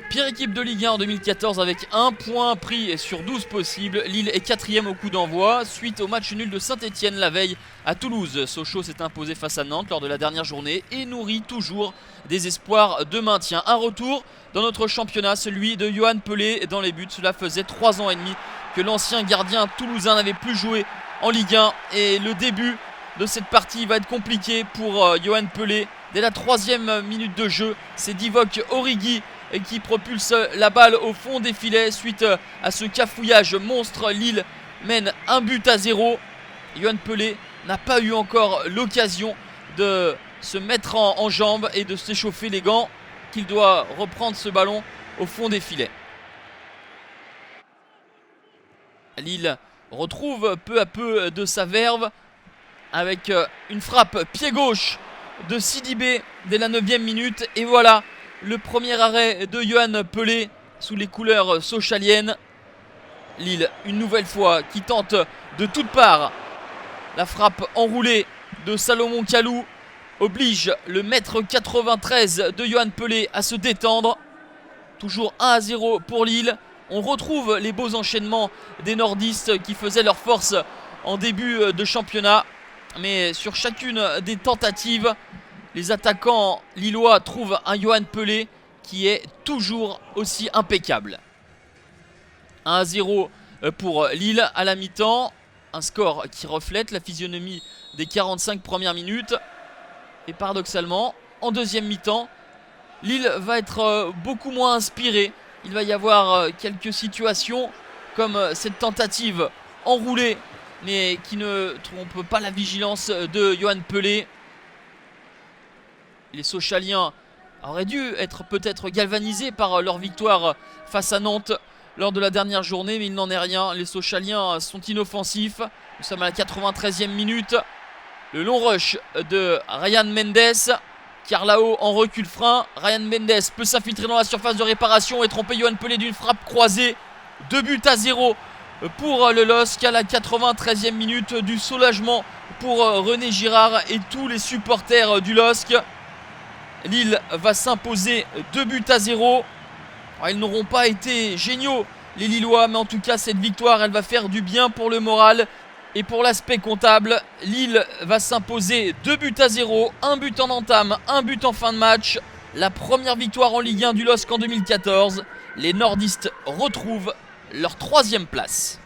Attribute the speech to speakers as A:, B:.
A: Pire équipe de Ligue 1 en 2014 avec 1 point pris sur 12 possibles. Lille est 4ème au coup d'envoi suite au match nul de Saint-Etienne la veille à Toulouse. Sochaux s'est imposé face à Nantes lors de la dernière journée et nourrit toujours des espoirs de maintien. Un retour dans notre championnat, celui de Yohan Pelé dans les buts. Cela faisait 3 ans et demi que l'ancien gardien toulousain n'avait plus joué en Ligue 1 et le début de cette partie va être compliqué pour Yohan Pelé. Dès la 3e minute de jeu, c'est Divock Origi qui propulse la balle au fond des filets. Suite à ce cafouillage monstre, Lille mène 1-0. Yohan Pelé n'a pas eu encore l'occasion de se mettre en jambes et de s'échauffer les gants, qu'il doit reprendre ce ballon au fond des filets. Lille retrouve peu à peu de sa verve avec une frappe pied gauche de Sidibé dès la 9e minute. Et voilà le premier arrêt de Yohan Pelé sous les couleurs sochaliennes. Lille une nouvelle fois qui tente de toutes parts. La frappe enroulée de Salomon Kalou oblige le mètre 93 de Yohan Pelé à se détendre. Toujours 1-0 pour Lille. On retrouve les beaux enchaînements des nordistes qui faisaient leur force en début de championnat. Mais sur chacune des tentatives, les attaquants lillois trouvent un Yohan Pelé qui est toujours aussi impeccable. 1-0 pour Lille à la mi-temps. Un score qui reflète la physionomie des 45 premières minutes. Et paradoxalement, en deuxième mi-temps, Lille va être beaucoup moins inspiré. Il va y avoir quelques situations comme cette tentative enroulée mais qui ne trompe pas la vigilance de Yohan Pelé. Les Sochaliens auraient dû être peut-être galvanisés par leur victoire face à Nantes lors de la dernière journée, mais il n'en est rien. Les Sochaliens sont inoffensifs. Nous sommes à la 93e minute. Le long rush de Ryan Mendes. Carlao en recul frein. Ryan Mendes peut s'infiltrer dans la surface de réparation et tromper Yohan Pelé d'une frappe croisée. 2-0 pour le LOSC à la 93e minute. Du soulagement pour René Girard et tous les supporters du LOSC. Lille va s'imposer 2-0. Ils n'auront pas été géniaux les Lillois, mais en tout cas cette victoire elle va faire du bien pour le moral et pour l'aspect comptable. Lille va s'imposer 2-0, un but en entame, un but en fin de match. La première victoire en Ligue 1 du LOSC en 2014. Les nordistes retrouvent leur 3e place.